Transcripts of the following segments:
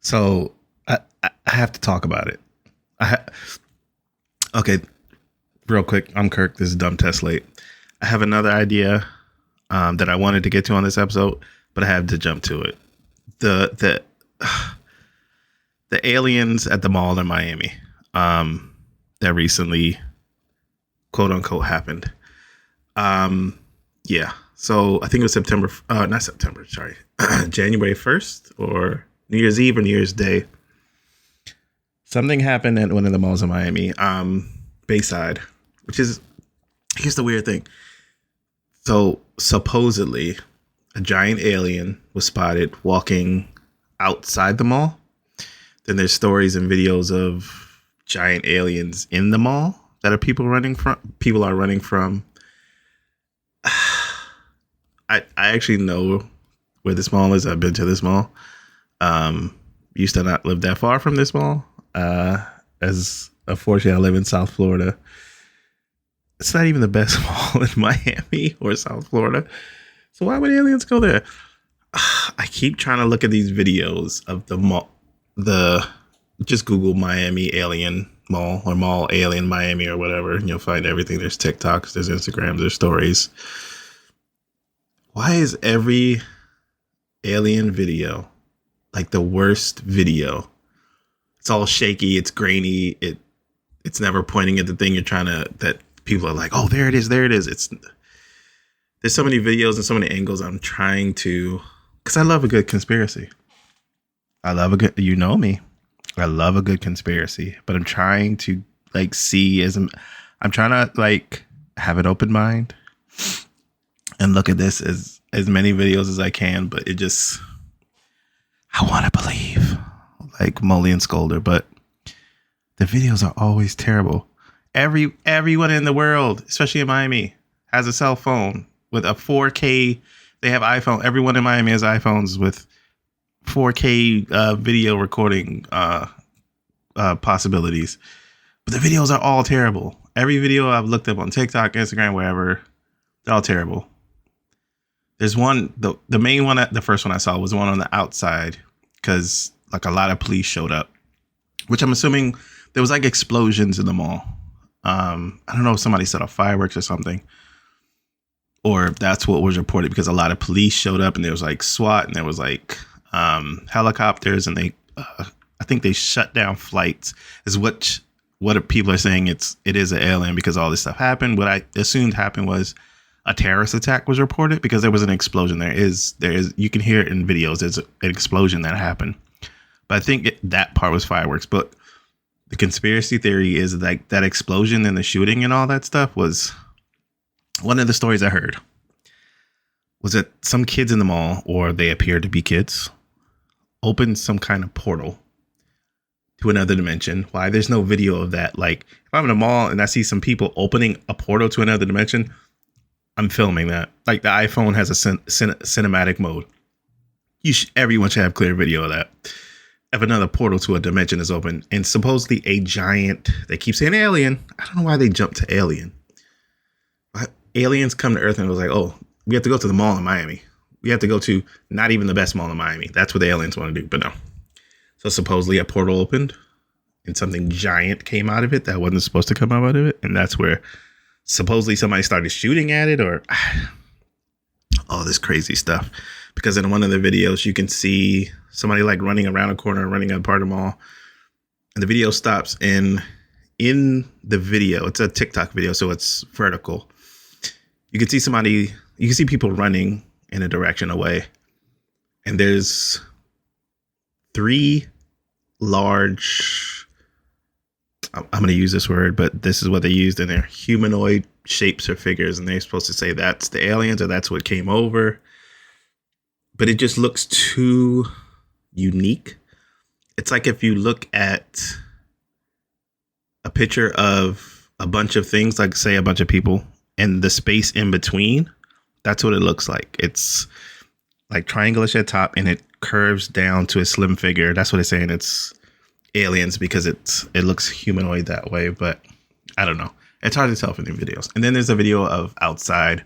So I have to talk about it. Okay, real quick. I'm Kirk. This is Dumb Test Late. I have another idea that I wanted to get to on this episode, but I had to jump to it. The the aliens at the mall in Miami that recently, quote unquote, happened. Yeah. So I think it was not September, sorry, January 1st or New Year's Eve or New Year's Day. Something happened at one of the malls in Miami, Bayside, which is, here's the weird thing. So supposedly a giant alien was spotted walking outside the mall. Then there's stories and videos of giant aliens in the mall that are people are running from. I actually know where this mall is. I've been to this mall. Used to not live that far from this mall. As unfortunately I live in South Florida. It's not even the best mall in Miami or South Florida. So why would aliens go there? I keep trying to look at these videos of the mall. Just Google Miami alien mall or mall alien Miami or whatever, and you'll find everything. There's TikToks, there's Instagrams, there's stories. Why is every alien video like the worst video? It's all shaky, it's grainy, it's never pointing at the thing that people are like, oh, there it is. There's so many videos and so many angles I'm trying to, because I love a good conspiracy. I love you know me. I love a good conspiracy, but I'm trying to I'm trying to have an open mind and look at this as many videos as I can, but I want to believe like Molly and Scolder, but the videos are always terrible. Everyone in the world, especially in Miami, has a cell phone with a 4K. They have iPhone. Everyone in Miami has iPhones with 4K video recording possibilities. But the videos are all terrible. Every video I've looked up on TikTok, Instagram, wherever, they're all terrible. There's one, the main one, the first one I saw was one on the outside because a lot of police showed up, which I'm assuming there was explosions in the mall. I don't know if somebody set off fireworks or something, or if that's what was reported, because a lot of police showed up and there was SWAT and there was helicopters, and I think they shut down flights is what people are saying. It is an alien because all this stuff happened. What I assumed happened was a terrorist attack was reported because there was an explosion. There is you can hear it in videos. There's an explosion that happened, but I think that part was fireworks. But the conspiracy theory is that explosion and the shooting and all that stuff was one of the stories I heard. Was that some kids in the mall, or they appeared to be kids, opened some kind of portal to another dimension. Why there's no video of that? If I'm in a mall and I see some people opening a portal to another dimension, I'm filming that. The iPhone has a cinematic mode. Everyone should have clear video of that. If another portal to a dimension is open, and supposedly a giant, they keep saying alien. I don't know why they jumped to alien. Aliens come to Earth and it was oh, we have to go to the mall in Miami. We have to go to not even the best mall in Miami. That's what the aliens want to do, but no. So supposedly a portal opened and something giant came out of it that wasn't supposed to come out of it. And that's where supposedly somebody started shooting at it, or all this crazy stuff. Because in one of the videos, you can see somebody running around a corner, running a part of the mall. And the video stops, and in the video, it's a TikTok video, so it's vertical. You can see people running in a direction away. And there's 3 large, I'm going to use this word, but this is what they used in their humanoid shapes or figures. And they're supposed to say that's the aliens or that's what came over. But it just looks too unique. It's if you look at a picture of a bunch of things, say a bunch of people, and the space in between, that's what it looks like. It's triangle-ish at top, and it curves down to a slim figure. That's what it's saying. It's aliens because it looks humanoid that way, but I don't know. It's hard to tell from the videos. And then there's a video of outside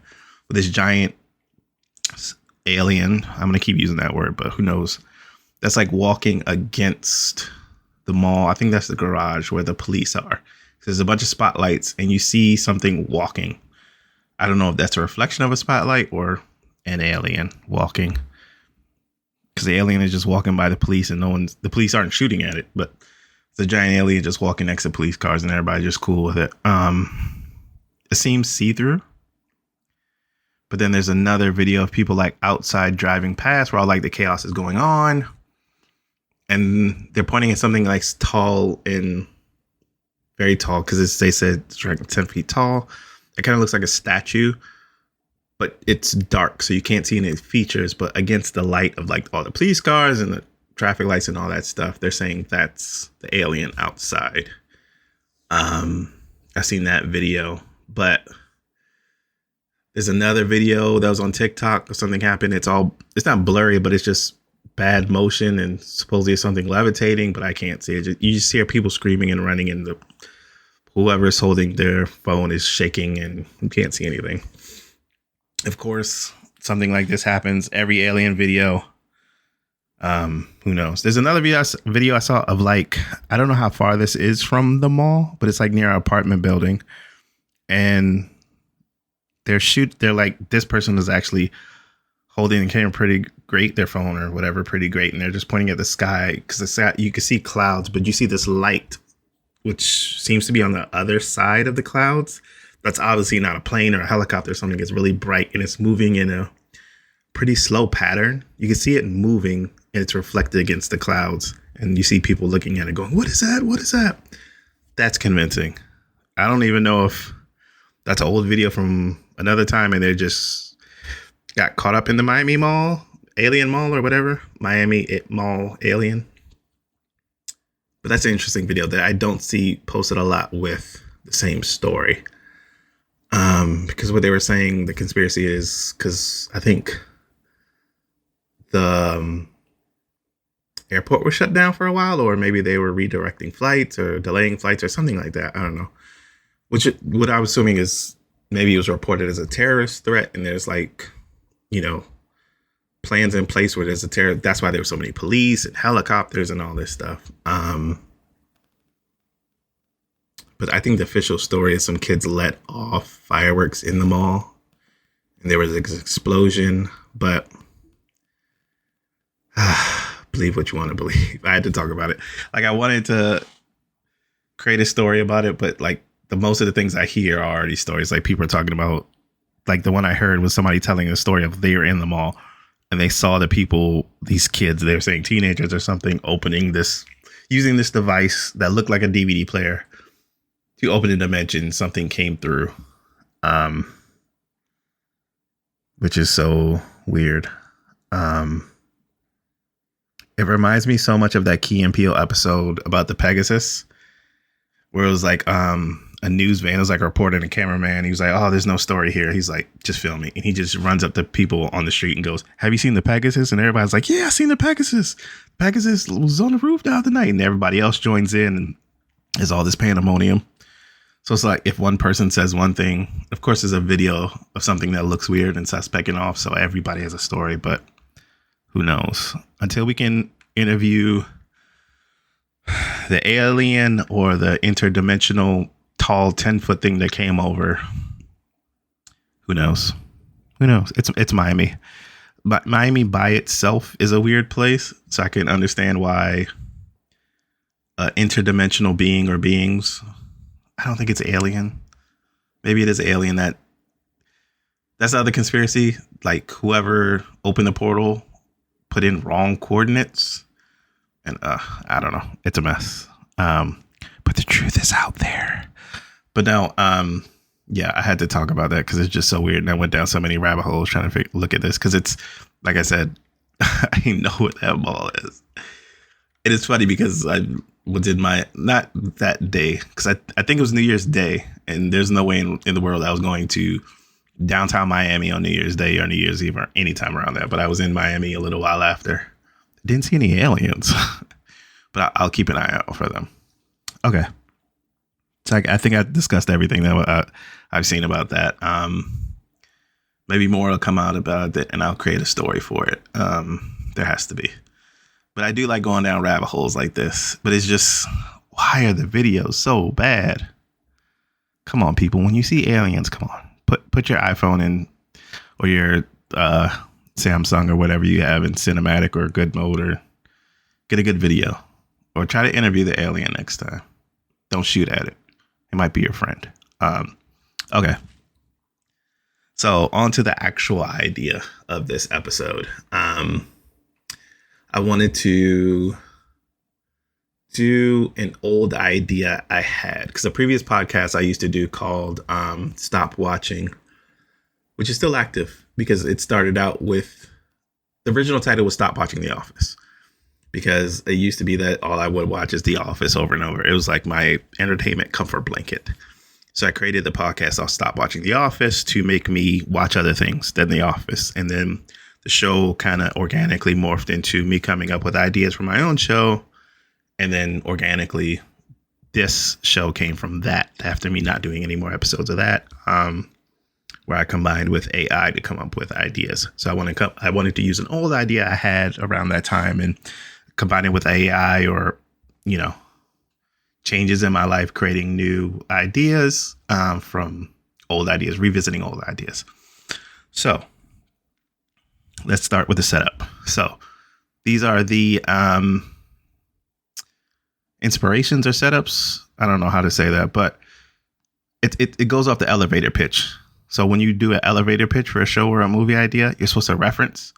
with this giant alien. I'm going to keep using that word, but who knows? that's like walking against the mall. I think that's the garage where the police are. There's a bunch of spotlights and you see something walking. I don't know if that's a reflection of a spotlight or an alien walking, because the alien is just walking by the police and the police aren't shooting at it, but it's a giant alien just walking next to police cars and everybody's just cool with it. It seems see-through. But then there's another video of people like outside driving past where all like the chaos is going on. And they're pointing at something like tall and very tall, because they said it's like 10 feet tall. It kind of looks like a statue, but it's dark, so you can't see any features. But against the light of like all the police cars and the traffic lights and all that stuff, they're saying that's the alien outside. I've seen that video, but there's another video that was on TikTok or something happened. It's not blurry, but it's just bad motion and supposedly it's something levitating, but I can't see it. You just hear people screaming and running, and whoever's holding their phone is shaking and you can't see anything. Of course, something like this happens every alien video. Who knows? There's another video I saw of like, I don't know how far this is from the mall, but it's like near an apartment building, and they're like, this person is actually holding the camera pretty great, their phone or whatever, pretty great, and they're just pointing at the sky, because you can see clouds, but you see this light which seems to be on the other side of the clouds. That's obviously not a plane or a helicopter or something. It's really bright and it's moving in a pretty slow pattern. You can see it moving and it's reflected against the clouds, and you see people looking at it going, what is that? What is that? That's convincing. I don't even know if that's an old video from another time and they just got caught up in the Miami Mall, Alien Mall or whatever. Miami Mall Alien. But that's an interesting video that I don't see posted a lot with the same story. Because what they were saying, the conspiracy is, because I think the airport was shut down for a while, or maybe they were redirecting flights or delaying flights or something like that. I don't know. What I was assuming is maybe it was reported as a terrorist threat, and there's like, plans in place where there's a terror. That's why there were so many police and helicopters and all this stuff. But I think the official story is some kids let off fireworks in the mall and there was an explosion. But believe what you want to believe. I had to talk about it. Like, I wanted to create a story about it, but like most of the things I hear are already stories. Like, people are talking about, like, the one I heard was somebody telling a story of they were in the mall and they saw the people, these kids, they were saying teenagers or something, using this device that looked like a DVD player to open a dimension. Something came through, which is so weird. It reminds me so much of that Key and Peele episode about the Pegasus, where it was like a news van. It was like a reporter and a cameraman. He was like, oh, there's no story here. He's like, just film me. And he just runs up to people on the street and goes, have you seen the Pegasus? And everybody's like, yeah, I seen the Pegasus. Pegasus was on the roof the other night. And everybody else joins in and there's all this pandemonium. So it's like, if one person says one thing, of course, there's a video of something that looks weird and suspect and off. So everybody has a story, but who knows? Until we can interview the alien or the interdimensional tall 10-foot thing that came over, who knows? Who knows? It's Miami. But Miami by itself is a weird place. So I can understand why interdimensional being or beings, I don't think it's alien. Maybe it is alien. That's the other conspiracy. Like, whoever opened the portal put in wrong coordinates. And I don't know. It's a mess. But the truth is out there. But now, yeah, I had to talk about that because it's just so weird. And I went down so many rabbit holes trying to look at this because it's, like I said, I know what that mall is. It is funny because I was in not that day, because I think it was New Year's Day. And there's no way in the world I was going to downtown Miami on New Year's Day or New Year's Eve or any time around that. But I was in Miami a little while after. Didn't see any aliens, but I'll keep an eye out for them. Okay. So I think I discussed everything that I've seen about that. Maybe more will come out about it and I'll create a story for it. There has to be. But I do like going down rabbit holes like this. But it's just, why are the videos so bad? Come on, people. When you see aliens, come on. Put your iPhone in, or your Samsung or whatever you have in cinematic or good mode, or get a good video. Or try to interview the alien next time. Don't shoot at it. It might be your friend. Okay. So on to the actual idea of this episode. I wanted to do an old idea I had, because the previous podcast I used to do called Stop Watching, which is still active because it started out with, the original title was Stop Watching The Office, because it used to be that all I would watch is The Office over and over. It was like my entertainment comfort blanket. So I created the podcast, I'll Stop Watching The Office, to make me watch other things than The Office. And then the show kind of organically morphed into me coming up with ideas for my own show. And then organically, this show came from that, after me not doing any more episodes of that, where I combined with AI to come up with ideas. So I wanted to use an old idea I had around that time and combine it with AI, or, changes in my life, creating new ideas from old ideas, revisiting old ideas. So let's start with the setup. So these are the inspirations or setups. I don't know how to say that, but it goes off the elevator pitch. So when you do an elevator pitch for a show or a movie idea, you're supposed to reference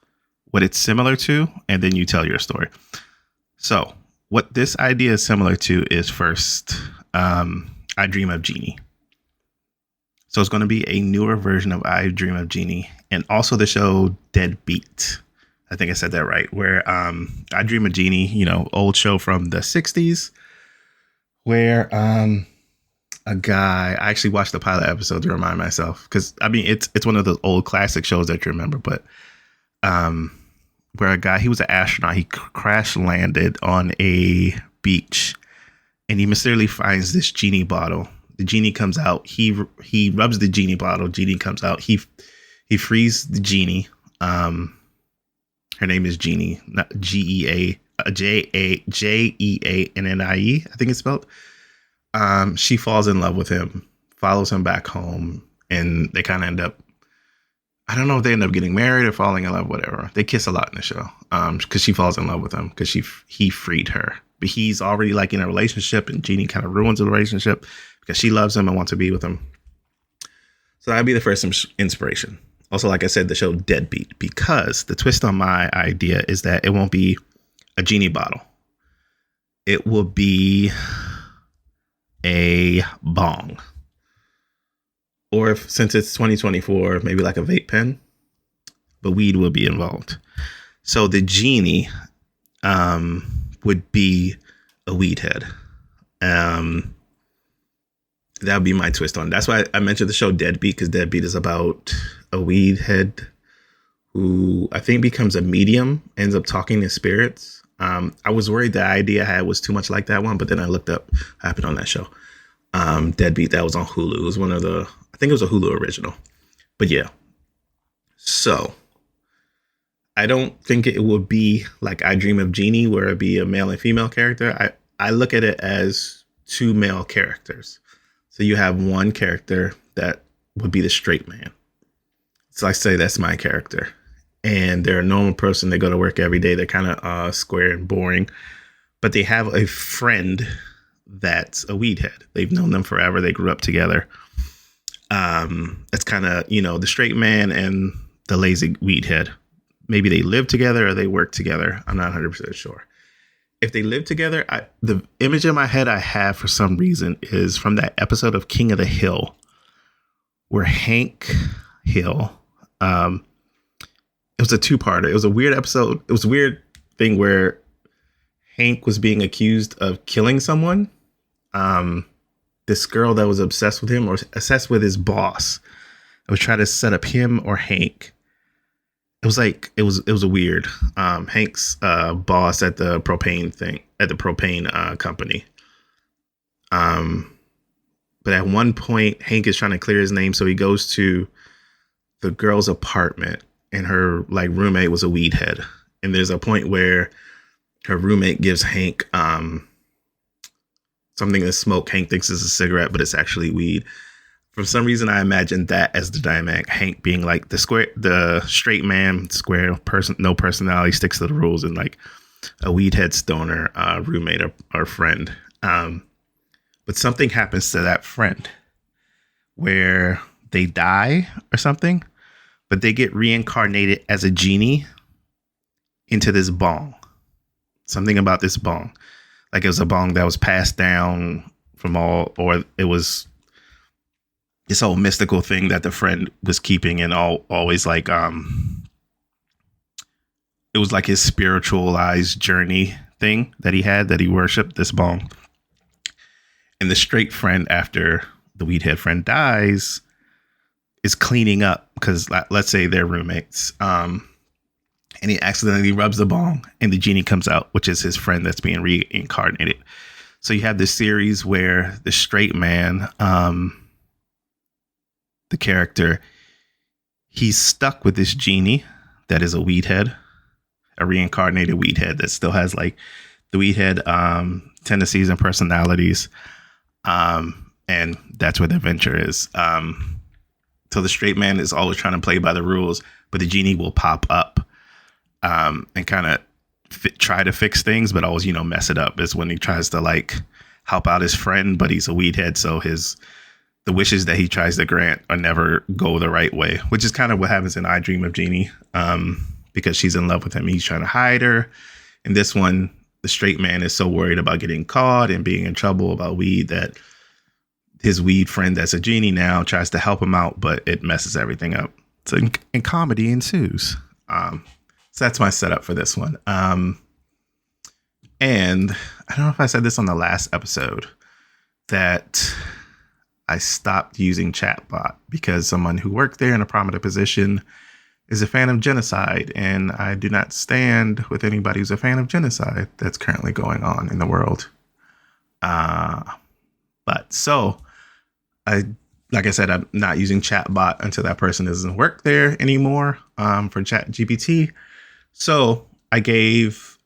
what it's similar to, and then you tell your story. So what this idea is similar to is, first, I Dream of Geanie. So it's going to be a newer version of I Dream of Geanie, and also the show Deadbeat. I think I said that right. Where I Dream of Geanie, old show from the 60s, where a guy, I actually watched the pilot episode to remind myself, because it's one of those old classic shows that you remember, but where a guy, he was an astronaut, he crash landed on a beach, and he mysteriously finds this genie bottle. The genie comes out, he rubs the genie bottle, genie comes out, he frees the genie. Her name is Geanie, not Geannie, I think it's spelled. She falls in love with him, follows him back home, and they kind of end up, I don't know if they end up getting married or falling in love, whatever. They kiss a lot in the show, because she falls in love with him because he freed her. But he's already in a relationship, and Geanie kind of ruins the relationship because she loves him and wants to be with him. So that'd be the first inspiration. Also, like I said, the show Deadbeat, because the twist on my idea is that it won't be a genie bottle. It will be a bong. Or since it's 2024, maybe like a vape pen, but weed will be involved. So the genie would be a weed head. That would be my twist on it. That's why I mentioned the show Deadbeat, because Deadbeat is about a weed head who I think becomes a medium, ends up talking to spirits. I was worried the idea I had was too much like that one, but then I looked up what happened on that show. Deadbeat, that was on Hulu. It was I think it was a Hulu original. But yeah. So I don't think it would be like I Dream of Geanie, where it'd be a male and female character. I look at it as two male characters. So you have one character that would be the straight man. So I say that's my character. And they're a normal person. They go to work every day. They're kind of square and boring. But they have a friend that's a weed head. They've known them forever. They grew up together. It's kind of, the straight man and the lazy weed head. Maybe they live together or they work together. I'm not 100% sure. If they live together, the image in my head I have for some reason is from that episode of King of the Hill, where Hank Hill, it was a two-parter. It was a weird episode. It was a weird thing where Hank was being accused of killing someone. This girl that was obsessed with him, or obsessed with his boss, was trying to set up him or Hank. It was a weird, Hank's boss at the propane company. But at one point, Hank is trying to clear his name, so he goes to the girl's apartment, and her roommate was a weed head. And there's a point where her roommate gives Hank something to smoke. Hank thinks it's a cigarette, but it's actually weed. For some reason, I imagined that as the dynamic. Hank being like the straight man, square person, no personality, sticks to the rules, and like a weed head stoner roommate or friend. But something happens to that friend where they die or something, but they get reincarnated as a genie into this bong. Something about this bong. Like it was a bong that was passed down from or it was this whole mystical thing that the friend was keeping and always like, it was like his spiritualized journey thing that he worshiped, this bong. And the straight friend, after the weed head friend dies, is cleaning up because let's say they're roommates. And he accidentally rubs the bong and the genie comes out, which is his friend that's being reincarnated. So you have this series where the straight man, the character, he's stuck with this genie that is a weed head, a reincarnated weed head that still has like the weed head tendencies and personalities. And that's where the adventure is. So the straight man is always trying to play by the rules, but the genie will pop up and kind of try to fix things, but always, mess it up. Is when he tries to like help out his friend, but he's a weed head. So the wishes that he tries to grant are never go the right way, which is kind of what happens in I Dream of Jeannie, because she's in love with him. He's trying to hide her. In this one, the straight man is so worried about getting caught and being in trouble about weed that his weed friend that's a genie now tries to help him out, but it messes everything up. So and comedy ensues. So that's my setup for this one. And I don't know if I said this on the last episode, that I stopped using Chatbot because someone who worked there in a prominent position is a fan of genocide, and I do not stand with anybody who's a fan of genocide that's currently going on in the world. But so like I said, I'm not using Chatbot until that person doesn't work there anymore for ChatGPT. So I gave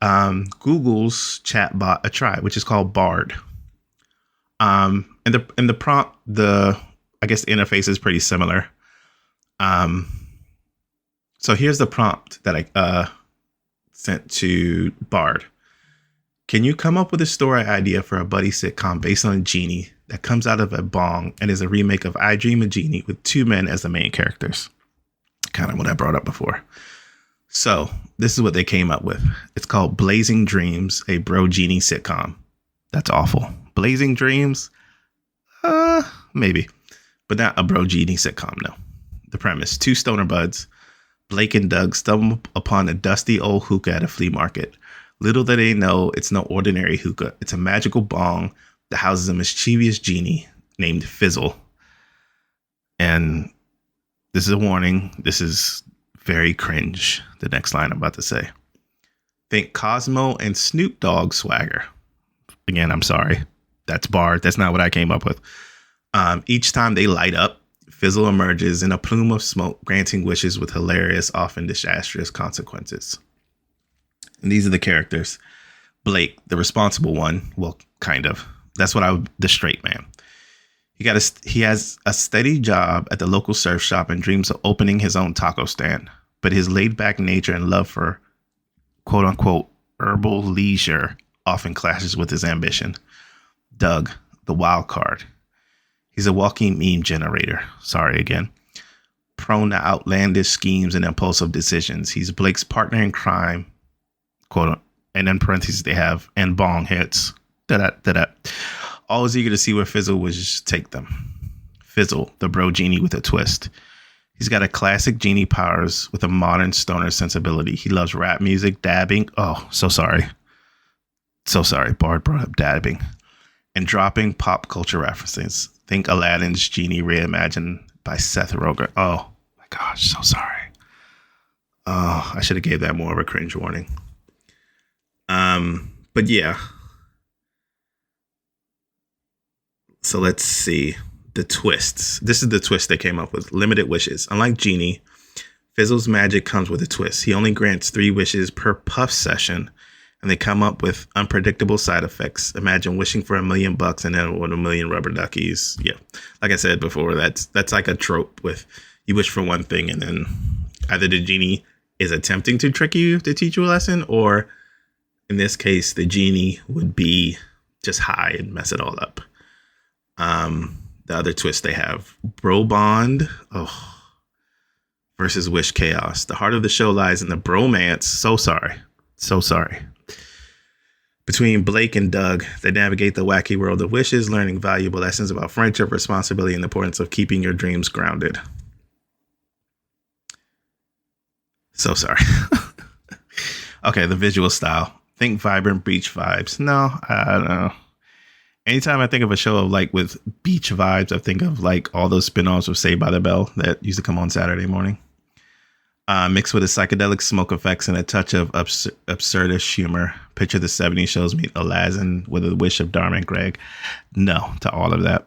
Google's Chatbot a try, which is called Bard. And the prompt, I guess the interface is pretty similar. So here's the prompt that I sent to Bard. Can you come up with a story idea for a buddy sitcom based on a genie that comes out of a bong and is a remake of I Dream of Jeannie with two men as the main characters? Kind of what I brought up before. So this is what they came up with. It's called Blazing Dreams, a bro genie sitcom. That's awful. Blazing Dreams? Maybe. But not a bro genie sitcom, no. The premise: two stoner buds, Blake and Doug, stumble upon a dusty old hookah at a flea market. Little do they know, it's no ordinary hookah. It's a magical bong that houses a mischievous genie named Fizzle. And this is a warning. This is very cringe, the next line I'm about to say. Think Cosmo and Snoop Dogg swagger. Again, I'm sorry. That's Bard. That's not what I came up with. Each time they light up, Fizzle emerges in a plume of smoke, granting wishes with hilarious, often disastrous consequences. And these are the characters. Blake, the responsible one. Well, kind of. That's the straight man. He has a steady job at the local surf shop and dreams of opening his own taco stand. But his laid-back nature and love for quote-unquote herbal leisure often clashes with his ambition. Doug, the wild card. He's a walking meme generator. Sorry again. Prone to outlandish schemes and impulsive decisions. He's Blake's partner in crime, quote, and in parentheses they have, and bong hits. Always eager to see where Fizzle would just take them. Fizzle, the bro genie with a twist. He's got a classic genie powers with a modern stoner sensibility. He loves rap music, dabbing. Oh, so sorry. So sorry. Bard brought up dabbing. And dropping pop culture references. Think Aladdin's Genie reimagined by Seth Rogen. Oh my gosh, so sorry. Oh, I should have gave that more of a cringe warning. But yeah. So let's see. The twists. This is the twist they came up with. Limited wishes. Unlike Genie, Fizzle's magic comes with a twist. He only grants 3 wishes per puff session and they come up with unpredictable side effects. Imagine wishing for $1 million and then with 1 million rubber duckies. Yeah, like I said before, that's like a trope with you wish for one thing and then either the genie is attempting to trick you to teach you a lesson, or in this case, the genie would be just high and mess it all up. The other twist they have, Bro Bond versus Wish Chaos. The heart of the show lies in the bromance. So sorry. Between Blake and Doug, they navigate the wacky world of wishes, learning valuable lessons about friendship, responsibility, and the importance of keeping your dreams grounded. So sorry. Okay, the visual style. Think vibrant beach vibes. No, I don't know. Anytime I think of a show of like with beach vibes, I think of like all those spinoffs of Saved by the Bell that used to come on Saturday morning. Mixed with a psychedelic smoke effects and a touch of absurdist humor. Picture the 70s shows meet Aladdin with a wish of Dharma and Greg. No to all of that.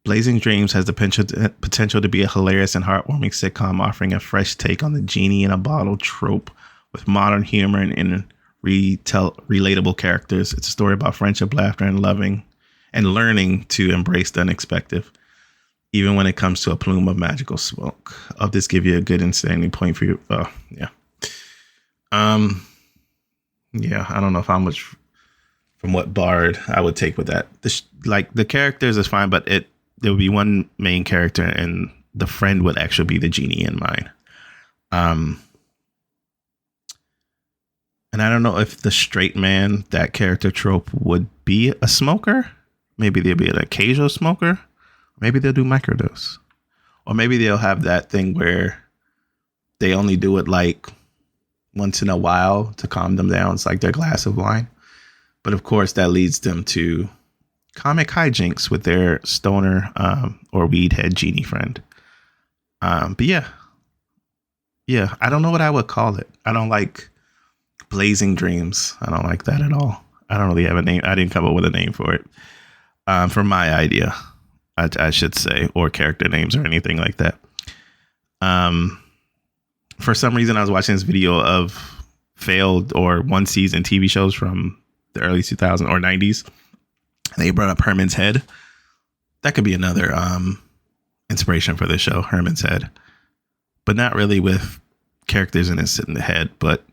Blazing Dreams has the potential to be a hilarious and heartwarming sitcom offering a fresh take on the genie in a bottle trope with modern humor and relatable characters. It's a story about friendship, laughter, and learning to embrace the unexpected, even when it comes to a plume of magical smoke. I'll just give you a good insanity point for you. Yeah. Yeah, I don't know how much from what Bard I would take with that. The characters is fine, but there would be one main character and the friend would actually be the genie in mine. And I don't know if the straight man, that character trope, would be a smoker. Maybe they'll be an occasional smoker. Maybe they'll do microdose. Or maybe they'll have that thing where they only do it like once in a while to calm them down. It's like their glass of wine. But of course, that leads them to comic hijinks with their stoner or weed head genie friend. But yeah, I don't know what I would call it. I don't like Blazing Dreams. I don't like that at all. I don't really have a name. I didn't come up with a name for it. For my idea, I should say, or character names or anything like that. For some reason, I was watching this video of failed or one season TV shows from the early 2000s or 90s. They brought up Herman's Head. That could be another inspiration for the show, Herman's Head. But not really with characters in the head, but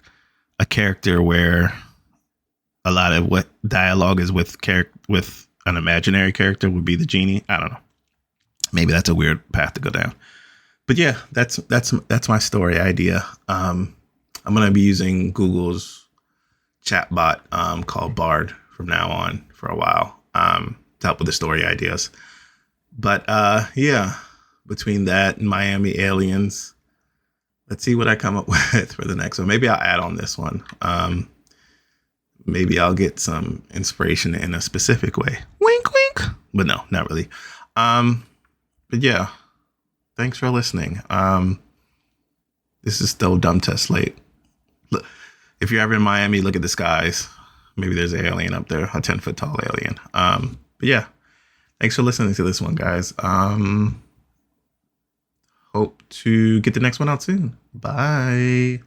a character where a lot of what dialogue is with an imaginary character would be the genie. I don't know. Maybe that's a weird path to go down. But yeah, that's my story idea. I'm going to be using Google's chatbot called Bard from now on for a while to help with the story ideas. But yeah, between that and Miami Aliens, let's see what I come up with for the next one. Maybe I'll add on this one. Maybe I'll get some inspiration in a specific way. Wink, wink. But no, not really. But yeah, thanks for listening. This is still Dumb Test Late. Look, if you're ever in Miami, look at the skies. Maybe there's an alien up there, a 10-foot tall alien. But yeah, thanks for listening to this one, guys. Hope to get the next one out soon. Bye.